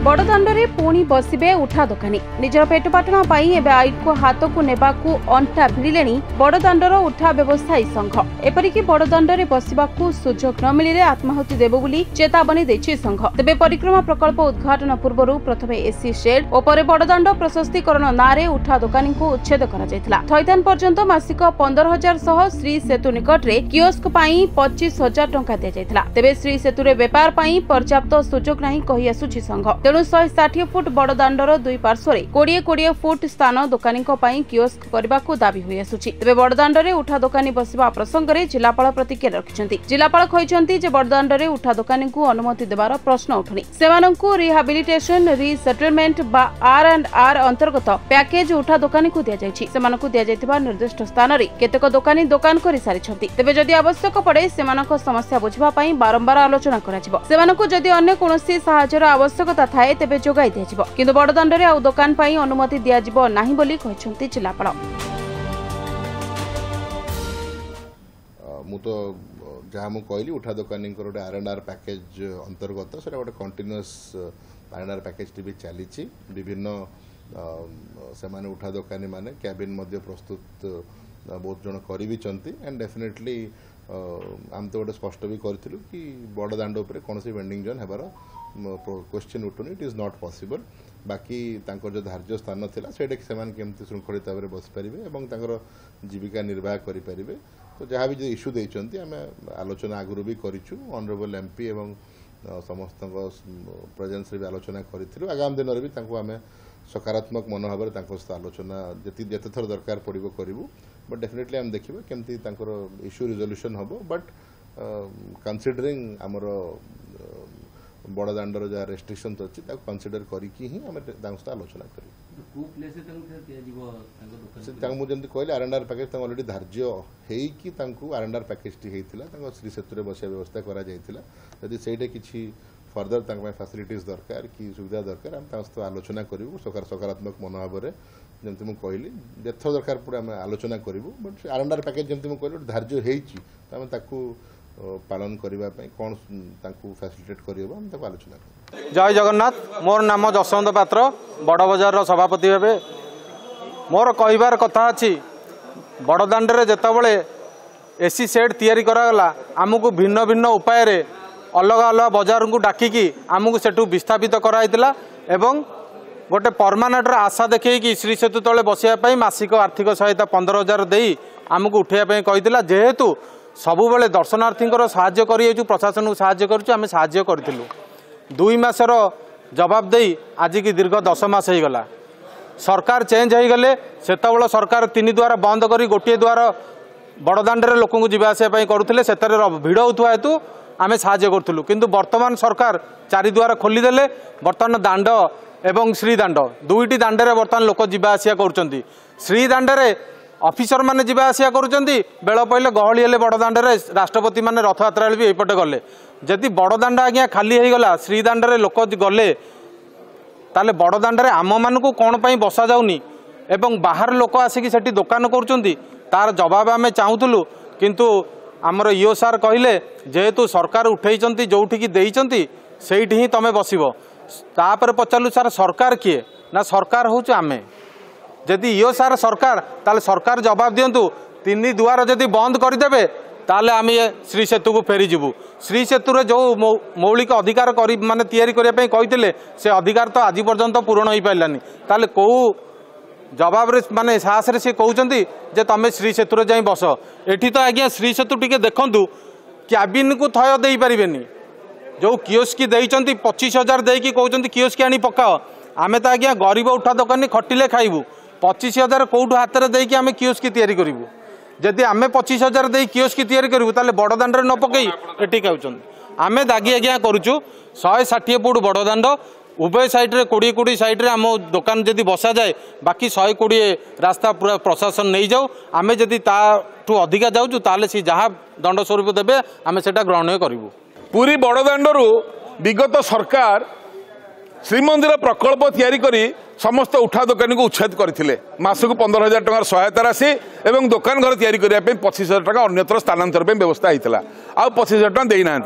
बड़दाण्डे पुणी बसबे उठा दोकानी निजर पेटपाटना एवं आईन को हाथ को नेबा अंटा भिड़े बड़दाण्डर उठा व्यवसायी संघ एपरिक बड़दाण्डे बसवा सुजोग न मिले आत्माहुति देव चेतावनी देछि संघ। तेबे परिक्रमा प्रकल्प उद्घाटन पूर्व प्रथम एसी शेड और पर बड़दाण्ड प्रशस्तीकरण नारे उठा दोकानी को उच्छेद करा थैथान पर्यंत मासिक 15,000 सह श्री सेतु निकट में कियोस्क 25,000 टंका दि जाइथिला। तेबे श्री सेतु रे व्यापार पाई पर्याप्त सुजोग नहीं कहि आसुछि संघ। तेणु 160 फुट बड़दाण्डर दुई पार्श्व 20 फुट स्थान दोकानी कियोस्क करने को दाबी हुई आसुछि। तेबे बड़दाण्डे उठा दोकानी बसिबा प्रसंग में जिलापाल प्रतिक्रिया रखिछन्ति। जिलापाल कहिछन्ति जे बड़दाण्डे उठा दोकानी को अनुमति देबार प्रश्न उठुनी। सेमानंकु रिहाबिलिटेशन रिसेटलमेंट बा R&R अंतर्गत पैकेज उठा दोकानी को दिया जायछि। सेमानंकु दिया जायतिबा निर्दिष्ट स्थान रे केतेक दोकानी दोकान करि सारिछन्ति। तेबे जदि आवश्यक पड़े सेमानक समस्या बुझिबा पई बारंबार आलोचना कराजिबो। सेमानंकु जदि अन्य कोनोसी सहायतार आवश्यकता थाए तेबे जोगाई दियाजिबो, किंतु बड़दाण्डे आउ दोकान पई अनुमति दियाजिबो नाही बोली कहिछन्ति जिलापाल। मु तो जहाँ मुझे कहली उठा दोकानी गोटे R&R पैकेज अंतर्गत से गोटे कंटिन्यूअस R&R पैकेज भी चली विभिन्न से उठा दोकानी माने कैबिन प्रस्तुत बहुत जन करी एंड डेफिनेटली आम तो गोटे स्पष्ट भी करूँ कि बड़दाण्ड उपर कौन वेंडिंग जोन हेबार क्वेश्चन उठुनी। It is not possible. बाकी जो धार्य स्थान थिला सेटा से केमती श्रृंखलित भाव में बस पारे जीविका निर्वाह करें। तो जहाँ भी जो इश्यू देते आम आलोचना आगुरी भी करूँ ऑनरेबल MP एवं समस्त प्रेजेंस भी आलोचना करूँ। आगामी दिन में भी आम सकारात्मक मनोभाव सहित आलोचना जिते थर दरकार पड़ो करूँ। बट डेफिनेटली आम देखा केमती इश्यू रिजोल्यूशन हम। बट कंसीडरिंग आमर बड़दाण्डर जहाँ रेस्ट्रिक्शन अच्छी कनसीडर करके ही आम आलोचना करूँ। मुझे कहली R&R पैकेज अलरेडी धार्य होगी R&R पैकेज टी होता श्री सेतु बसिया व्यवस्था करा से किसी फर्दर फैसिलिटीज दरकार कि सुविधा दरकार आम सहित आलोचना करूँ सकारात्मक मनोभाव में। जमी मुझे कहली जेथर दरकार पूरा आम आलोचना करूँ। बट R&R पैकेज जमी मुझे कहली धार्य होती पालन करने कौन फैसिलिटेट कर आलोचना कर। जय जगन्नाथ। मोर नाम जसवंत पात्र बड़ बजार सभापति भावे मोर कहबार कथा अच्छी बड़दाण्डे जितेबाला एसी सेड तैयारी करागला आमको भिन्न भिन्न उपाय अलग अलग बजार को डाकिकी आमको सेठू विस्थापित कराइला एवं गोटे परमानेंट आशा देखी श्री सेतु तले बसापी मासिक आर्थिक सहायता 15,000 दे आमको उठाइवाई कही। जेहेतु सबु बेले दर्शनार्थी साहाय्य कर प्रशासन को साहाय्य करें साहाय्य करूँ। 2 मासर जवाब दे आज की दीर्घ 10 मास हो गला। सरकार चेंज हो गले से सरकार 3 द्वार बंद कर गोटे द्वार बड़दाण्डे लोक जावासवा करुले से भिड़ होता हेतु आम साहाय्य करूँ। किंतु वर्तमान सरकार 4 द्वार खोलीदे बर्तमान दाण्ड एवं श्रीदाण्ड दुईटी दाण्डे बर्तमान लोक जावास कर श्री दाण्डे ऑफिसर माने जीवा आसिया करुचंदी बेल पहले गहली हेले बड़दाण्डे राष्ट्रपति माने रथयात्रा भी एपटे गले। जदि बड़दाण्ड आज्ञा खाली हो गला श्रीदाण्डे लोक गले ताले बड़दाण्डे आम मान को कौन पाई बसा जाउनी एवं बाहर लोक आसिक सेठी दुकान करुचंदी तार जवाब आमे चाहूलु। किंतु आमर ईओ सार कहले जेहेतु सरकार उठेइचंती जोठिकी देइचंती सेठी ही तमे बसिबो। तापर पचारलु सार सरकार किए ना सरकार होउछ आमे। जदि यो सार सरकार ताले सरकार जवाब दिंतु 3 दुआर जदि बंद करदे ताले आम श्री सेतु को फेरी जीवु। श्री सेतु जो मौलिक अधिकार माने तैयारी करने कहते से अधिकार तो आज पर्यंत पूरण हो पारानी ताले कौ जवाब रे माने साहस रे से कहते जे तमें श्री सेतु जाई बस। एठी तो आज्ञा श्री सेतु टिके देखंतु कैबिन को थय दे पारिबेनी जो कियोस्की देइचंती 25,000 देकी कहउचंती कियोस्की आनी पकाओ। आमे तो आज्ञा गरीब उठा दोकानी खटिले खाइबू 25,000 कौटू हाथ में देकी आम कियोस्की तैयारी करूँ। जदि आम 25,000 दे कियोस्की तैयारी करूँ ताले बड़दाण्डे न पकई एटी कहते आम दागी आज्ञा करुचु 160 फुट बड़दाण्ड उभय साइड्रे 20 साइड्रे आम दुकान जदि बसा जाए बाकी 120 रास्ता पूरा प्रशासन नहीं जाऊ। आम जदि ताठू अधिका जाऊँ ताले सी जहाँ दंड स्वरूप देवे आम से ग्रहण करूँ। पूरी बड़दाण्डरू विगत सरकार श्रीमंदिर प्रकल्प तैयारी करी समस्त उठा दोकानी को उच्छेद करते मासक 15,000 टंकार सहायता राशि और दोकान घर तैयारी करने 25,000 टका अन्यत्र स्थानांतर व्यवस्था होता आउ 25,000 टका देना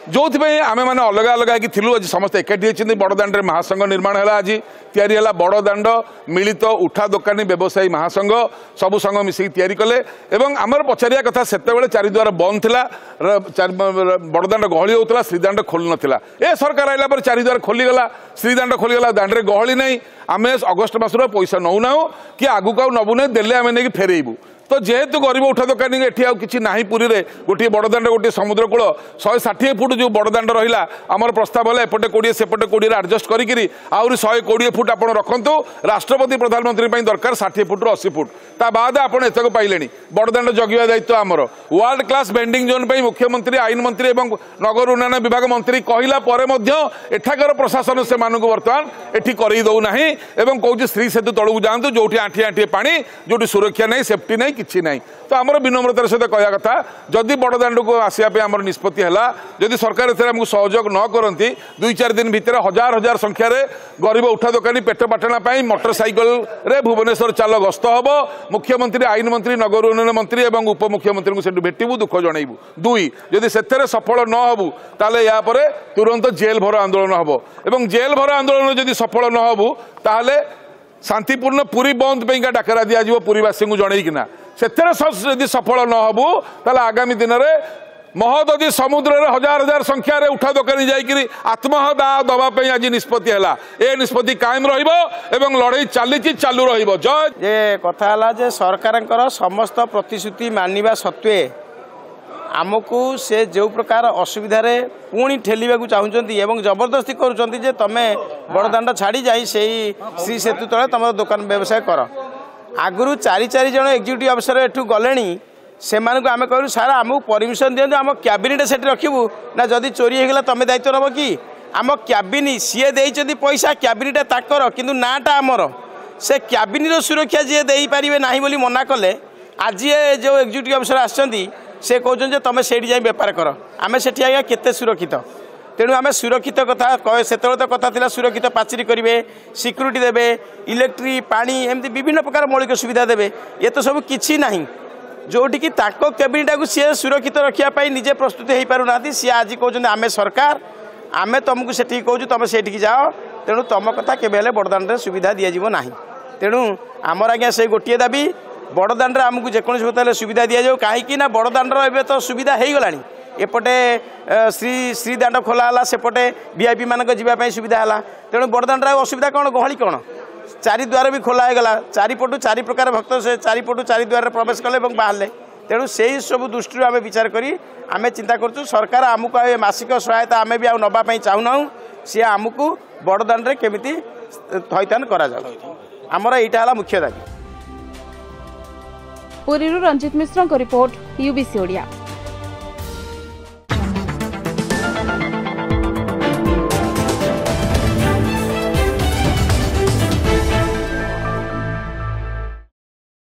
जो आम मैंने अलग अलग थिलु आज समस्त एकाठी होती बड़दाण्ड महासंघ निर्माण है आज तैयारी है बड़दाण्ड मिलित उठा दोकानी व्यवसायी महासंघ सबु संघ मिसिक तैयारी कले एवं आमर पचारिया कथा सेतेबेले चारिद्वार बंद थिला बड़दाण्ड गहली होता श्रीदाण्ड खोल नाला ए सरकार आइला पर चारिद्वार खोलीगला श्रीदाण्ड खोलीगला दाण्ड गहली नहीं आम अगस्ट मासर पैसा नौना कि आगुक नबू ना देले आम नहीं फेरेबू तो जेहेतु गरीब उठा दोकानी एटी कि ना पुरी में गोटे बड़दाण्ड गोटे समुद्र कूल 160 फुट जो बड़दाण्ड रहा आमर प्रस्ताव है एपटे 20 सेपटे 20 आडजस्ट करी आहरी 120 फुट आप रखु राष्ट्रपति प्रधानमंत्री दरकार 60 फुट 80 फुट ता बाद आपड़ एतक पाइले बड़दाण्ड जगिया दायित्व आमर वर्ल्ड क्लास बेंडिंग जोन पर मुख्यमंत्री आईन मंत्री और नगर उन्नयन विभाग मंत्री कहला एठाकर प्रशासन से बर्तमान एटी कर दौना कौच श्री सेतु तलू जातु जो आठिए आठिए पानी जो सुरक्षा नहीं सेफ्टी नहीं किसी नहीं तो आमर विनम्रतार सहित कहया कथा जदि बड़दाण्ड को आसपा आमर निष्पत्ति है जदि सरकार एमको सहयोग न करती 2-4 दिन भितर हजार हजार संख्यार गरीब उठा दोकानी पेट पाटना मोटरसाइकेल भुवनेश्वर चाल गस्त हम मुख्यमंत्री आईन मंत्री नगर उन्नयन मंत्री और उपमुख्यमंत्री को सेठू भेटू दुख जनइबू 2 जदि से सफल न हबू ताले या परे तुरंत जेल भर आंदोलन हम और जेल भर आंदोलन जदि सफल न हबू ताले शांतिपूर्ण पुरी बंद पे डाकरा दिज्व पुरीवासी को जनईकिना से सफल न हबू ताले आगामी दिन में महोदधि समुद्र रे हजार हजार संख्यार उठा दोकानी जाइए आत्महत्या दवाई आज निष्पत्ति है ए निष्पत्ति कायम रही लड़ाई चली चालू रही कथा जे सरकार समस्त प्रतिश्रुति मानिबा सत्वे आमको से जो प्रकार असुविधा पुणी ठेलिबा चाहूँगी जबरदस्ती करुँचे तुम बड़दाण्ड छाड़ी जाई से श्री सेतु तले तुम दुकान व्यवसाय कर आगु 4 जन एग्जीक्यूटिव अफिसर एठू गले से आम कहूँ सार आमको परमिशन दिखाँ आम क्याबिनेट से रखू ना जदि चोरी होगा तुम दायित्व नब कि आम क्याबिन सी दे पैसा क्याबिनेट ताकर किंतु नाटा आमर से क्याबिन सुरक्षा जी दे पारे ना बोली मना कले आज जो एग्जीक्यूटिव अफिसर आसछंती से कहते तुम से बेपार कर आम से आज्ञा केते सुरक्षित तेणु आम सुरक्षित कथा से तो कथा था सुरक्षित पाचेरी करेंगे सिक्यूरीटी देवे इलेक्ट्रिक पानी एमती विभिन्न प्रकार मौलिक सुविधा देवे ये तो सब किसी ना जोटिकी कैबिनेट को सी सुरक्षित रखापी निजे प्रस्तुत हो पार ना सी आज कहते आम सरकार आम तुमको से कहूँ तुम से जाओ तेणु तुम कथा केवे बड़दाण्ड सुविधा दिज्व ना तेणु आमर आज्ञा से गोटे दाबी बड़दाण्ड आमको जेकोसी बताले सुविधा दि जाऊ कहीं बड़दाण्ड एवं तो सुविधा हो गला एपटे श्रीदाण्ड खोला सेपटे वीआईपी मानक जीवाई सुविधा है तेणु बड़दाण्ड असुविधा कौन गहली कौन चारिद्वार भी खोला होगा चारिपटू 4 प्रकार भक्त से चारिपटू चारिद्वार प्रवेश कले बाहर तेणु से सब दृष्टि आम विचार करी आम चिंता करूँ सरकार आमको मासिक सहायता आम भी आवाई चाहूना सी आमको बड़दाण्ड केमी थैथान करमर यहाँ मुख्य दाबी। पुरी रंजित मिश्र रिपोर्ट UBC ओडिया।